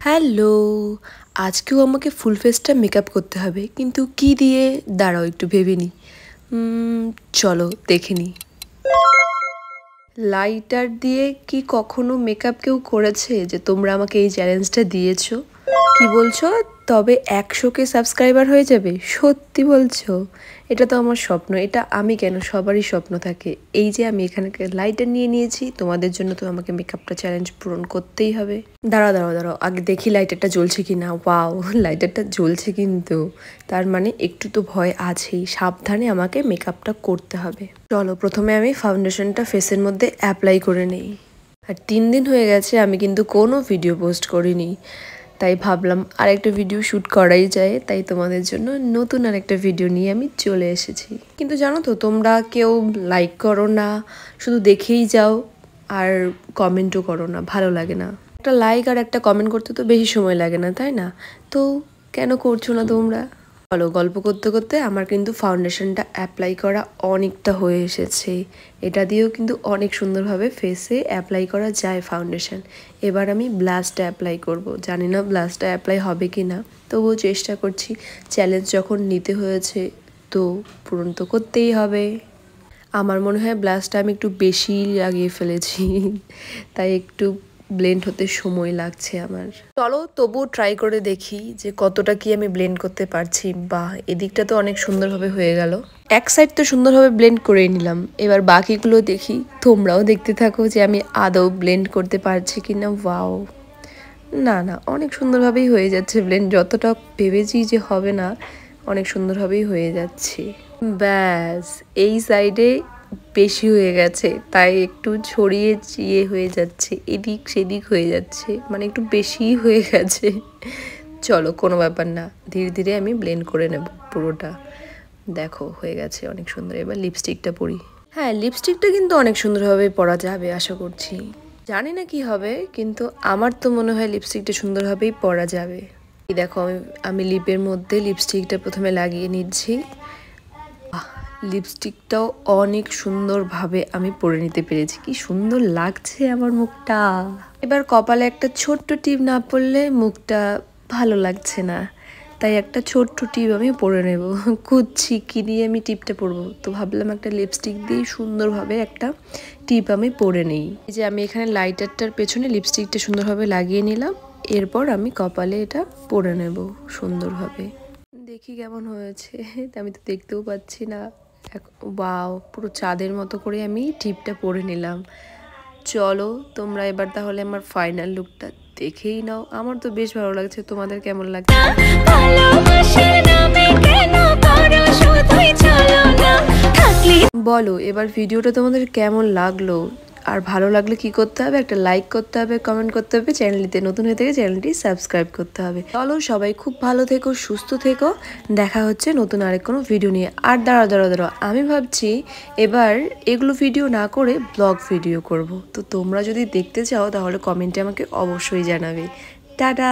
Hello, আজকেও আমাকে ফুল ফেসটা মেকআপ করতে হবে, কিন্তু কি দিয়ে? দাঁড়াও একটু ভেবে নিই। চলো দেখে নিই। লাইটার দিয়ে কি কখনো মেকআপ কেউ করেছে যে তোমরা আমাকে এই চ্যালেঞ্জটা দিয়েছো? কি বলছো? তবে 100K সাবস্ক্রাইবার হয়ে যাবে? সত্যি বলছো? এটা তো আমার স্বপ্ন। এটা আমি কেন, সবারই স্বপ্ন থাকে। এই যে আমি এখানে লাইটার নিয়ে নিয়েছি, তোমাদের জন্য তো আমাকে মেকআপটা চ্যালেঞ্জ পূরণ করতেই হবে। দাঁড়াও আগে দেখি লাইটারটা জ্বলছে কি না। ওয়াও, লাইটারটা জ্বলছে কিন্তু। তার মানে একটু তো ভয় আছেই। সাবধানে আমাকে মেকআপটা করতে হবে। চলো প্রথমে আমি ফাউন্ডেশনটা ফেসের মধ্যে অ্যাপ্লাই করে নিই। আর 3 দিন হয়ে গেছে আমি কিন্তু কোনো ভিডিও পোস্ট করিনি, তাই ভাবলাম আরেকটা ভিডিও শ্যুট করাই যায়। তাই তোমাদের জন্য নতুন আরেকটা ভিডিও নিয়ে আমি চলে এসেছি। কিন্তু জানো তো, তোমরা কেউ লাইক করো না, শুধু দেখেই যাও আর কমেন্টও করো না। ভালো লাগে না। একটা লাইক আর একটা কমেন্ট করতে তো বেশি সময় লাগে না, তাই না? তো কেন করছো না তোমরা? বলো, গল্প করতে করতে আমার কিন্তু ফাউন্ডেশনটা অ্যাপ্লাই করা অনেকটা হয়ে এসেছে। এটা দিয়েও কিন্তু অনেক সুন্দরভাবে ফেসে অ্যাপ্লাই করা যায় ফাউন্ডেশন। এবার আমি ব্লাশটা অ্যাপ্লাই করব। জানি না ব্লাশটা অ্যাপ্লাই হবে কি না, তবুও চেষ্টা করছি। চ্যালেঞ্জ যখন নিতে হয়েছে তো পূরণ তো করতেই হবে। আমার মনে হয় ব্লাশটা আমি একটু বেশি লাগিয়ে ফেলেছি, তাই একটু ব্লেন্ড হতে সময় লাগছে আমার। চলো তবুও ট্রাই করে দেখি যে কতটা কি আমি ব্লেন্ড করতে পারছি। বাহ, এদিকটা তো অনেক সুন্দরভাবে হয়ে গেল। এক সাইড তো সুন্দরভাবে ব্লেন্ড করে নিলাম, এবার বাকিগুলো দেখি। তোমরাও দেখতে থাকো যে আমি আদৌ ব্লেন্ড করতে পারছি কিনা। ওয়াও, না অনেক সুন্দরভাবেই হয়ে যাচ্ছে ব্লেন্ড। যতটা ভেবেছি যে হবে না, অনেক সুন্দরভাবেই হয়ে যাচ্ছে। ব্যাস, এই সাইডে বেশি হয়ে গেছে, তাই একটু ছড়িয়ে চিয়ে হয়ে যাচ্ছে, এদিক সেদিক হয়ে যাচ্ছে, মানে একটু বেশিই হয়ে গেছে। চলো কোনো ব্যাপার না, ধীরে ধীরে আমি ব্লেন্ড করে নেব পুরোটা। দেখো হয়ে গেছে অনেক সুন্দর। এবার লিপস্টিকটা পরি। হ্যাঁ, লিপস্টিকটা কিন্তু অনেক সুন্দরভাবে পরা যাবে আশা করছি। জানি না কি হবে, কিন্তু আমার তো মনে হয় লিপস্টিকটা সুন্দরভাবেই পরা যাবে। এই দেখো, আমি লিপের মধ্যে লিপস্টিকটা প্রথমে লাগিয়ে নিচ্ছি। লিপস্টিকটাও অনেক সুন্দরভাবে আমি পরে নিতে পেরেছি। কি সুন্দর লাগছে আমার মুখটা। এবার কপালে একটা ছোট্ট টিপ না পরলে মুখটা ভালো লাগছে না, তাই একটা ছোট্ট টিপ আমি পরে নেব। খুঁজছি কি দিয়ে আমি টিপটা পরবো, তো ভাবলাম একটা লিপস্টিক দিয়ে সুন্দরভাবে একটা টিপ আমি পরে নিই। এই যে আমি এখানে লাইটারটার পেছনে লিপস্টিকটা সুন্দরভাবে লাগিয়ে নিলাম। এরপর আমি কপালে এটা পরে নেব সুন্দরভাবে। দেখি কেমন হয়েছে। আমি তো দেখতেও পাচ্ছি না। ওয়াও, পুরো চাঁদের মতো করে আমি টিপটা পরে নিলাম। চলো তোমরা এবার তাহলে আমার ফাইনাল লুকটা দেখেই নাও। আমার তো বেশ ভালো লাগছে, তোমাদের কেমন লাগছে? বলো এবার ভিডিওটা তোমাদের কেমন লাগলো। আর ভালো লাগলে কি করতে হবে? একটা লাইক করতে হবে, কমেন্ট করতে হবে, চ্যানেলটিতে নতুন হয়ে থেকে চ্যানেলটি সাবস্ক্রাইব করতে হবে। চলো সবাই খুব ভালো থেকো, সুস্থ থেকো। দেখা হচ্ছে নতুন আরেক কোনো ভিডিও নিয়ে। আর দাঁড়াও, আমি ভাবছি এবার এগুলো ভিডিও না করে ব্লগ ভিডিও করব। তো তোমরা যদি দেখতে চাও তাহলে কমেন্টে আমাকে অবশ্যই জানাবে। টাটা।